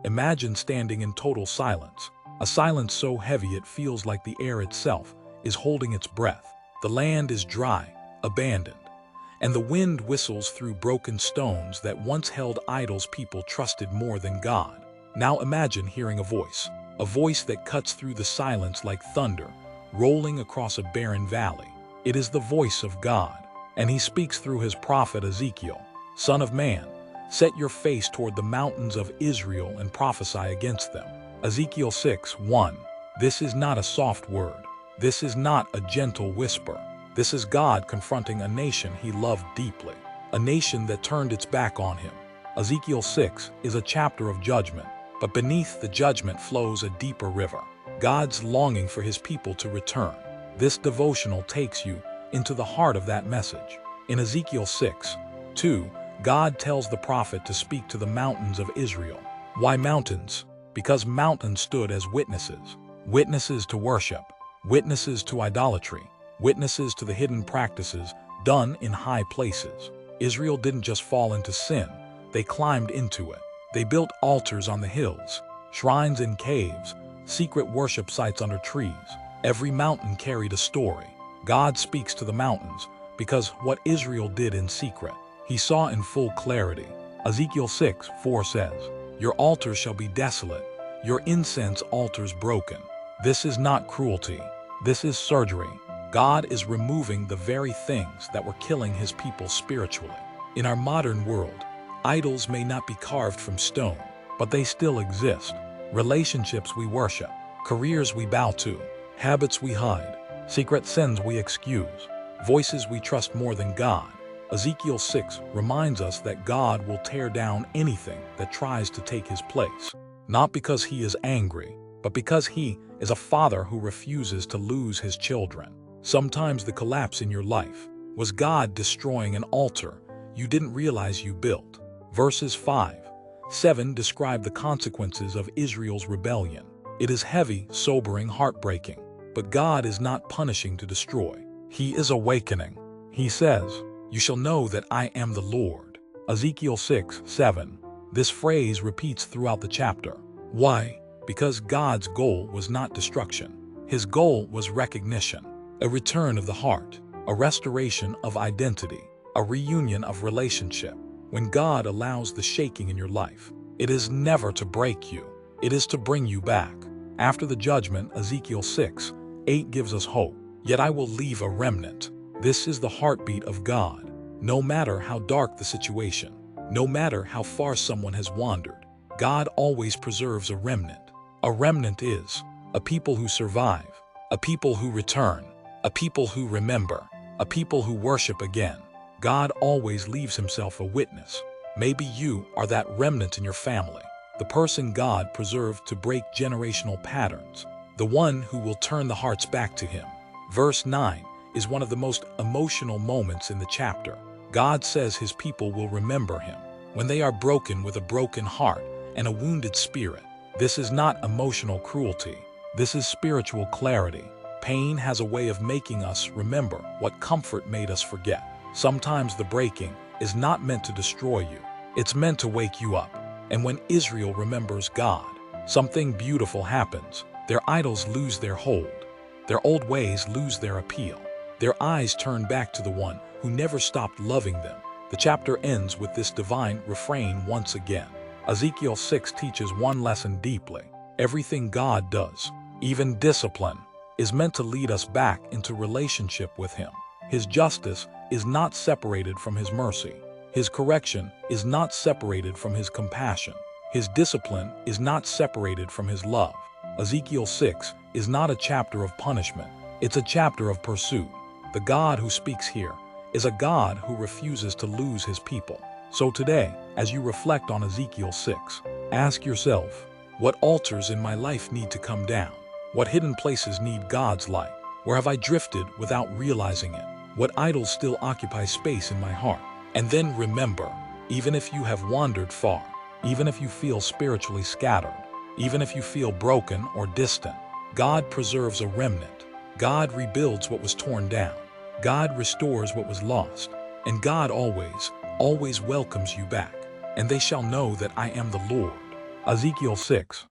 Imagine standing in total silence, a silence so heavy it feels like the air itself is holding its breath. The land is dry, abandoned, and the wind whistles through broken stones that once held idols people trusted more than God. Now imagine hearing a voice that cuts through the silence like thunder, rolling across a barren valley. It is the voice of God, and he speaks through his prophet Ezekiel. Son of man, set your face toward the mountains of Israel and prophesy against them. Ezekiel 6:1. This is not a soft word. This is not a gentle whisper. This is God confronting a nation he loved deeply, a nation that turned its back on him. Ezekiel 6 is a chapter of judgment, but beneath the judgment flows a deeper river, God's longing for his people to return. This devotional takes you into the heart of that message. In Ezekiel 6:2, God tells the prophet to speak to the mountains of Israel. Why mountains? Because mountains stood as witnesses. Witnesses to worship, witnesses to idolatry, witnesses to the hidden practices done in high places. Israel didn't just fall into sin, they climbed into it. They built altars on the hills, shrines in caves, secret worship sites under trees. Every mountain carried a story. God speaks to the mountains because what Israel did in secret, he saw in full clarity. Ezekiel 6:4 says, your altars shall be desolate, your incense altars broken. This is not cruelty. This is surgery. God is removing the very things that were killing his people spiritually. In our modern world, idols may not be carved from stone, but they still exist. Relationships we worship, careers we bow to, habits we hide, secret sins we excuse, voices we trust more than God. Ezekiel 6 reminds us that God will tear down anything that tries to take his place, not because he is angry, but because he is a father who refuses to lose his children. Sometimes the collapse in your life was God destroying an altar you didn't realize you built. Verses 5-7 describe the consequences of Israel's rebellion. It is heavy, sobering, heartbreaking, but God is not punishing to destroy. He is awakening. He says, you shall know that I am the Lord. Ezekiel 6:7. This phrase repeats throughout the chapter. Why? Because God's goal was not destruction. His goal was recognition, a return of the heart, a restoration of identity, a reunion of relationship. When God allows the shaking in your life, it is never to break you. It is to bring you back. After the judgment, Ezekiel 6:8 gives us hope. Yet I will leave a remnant. This is the heartbeat of God. No matter how dark the situation, no matter how far someone has wandered, God always preserves a remnant. A remnant is a people who survive, a people who return, a people who remember, a people who worship again. God always leaves himself a witness. Maybe you are that remnant in your family, the person God preserved to break generational patterns, the one who will turn the hearts back to him. Verse 9 is one of the most emotional moments in the chapter. God says his people will remember him when they are broken with a broken heart and a wounded spirit. This is not emotional cruelty. This is spiritual clarity. Pain has a way of making us remember what comfort made us forget. Sometimes the breaking is not meant to destroy you. It's meant to wake you up. And when Israel remembers God, something beautiful happens. Their idols lose their hold. Their old ways lose their appeal. Their eyes turn back to the one who never stopped loving them. The chapter ends with this divine refrain once again. Ezekiel 6 teaches one lesson deeply. Everything God does, even discipline, is meant to lead us back into relationship with him. His justice is not separated from his mercy. His correction is not separated from his compassion. His discipline is not separated from his love. Ezekiel 6 is not a chapter of punishment. It's a chapter of pursuit. The God who speaks here is a God who refuses to lose his people. So today, as you reflect on Ezekiel 6, ask yourself, what altars in my life need to come down? What hidden places need God's light? Where have I drifted without realizing it? What idols still occupy space in my heart? And then remember, even if you have wandered far, even if you feel spiritually scattered, even if you feel broken or distant, God preserves a remnant. God rebuilds what was torn down. God restores what was lost. And God always welcomes you back. And they shall know that I am the Lord. Ezekiel 6.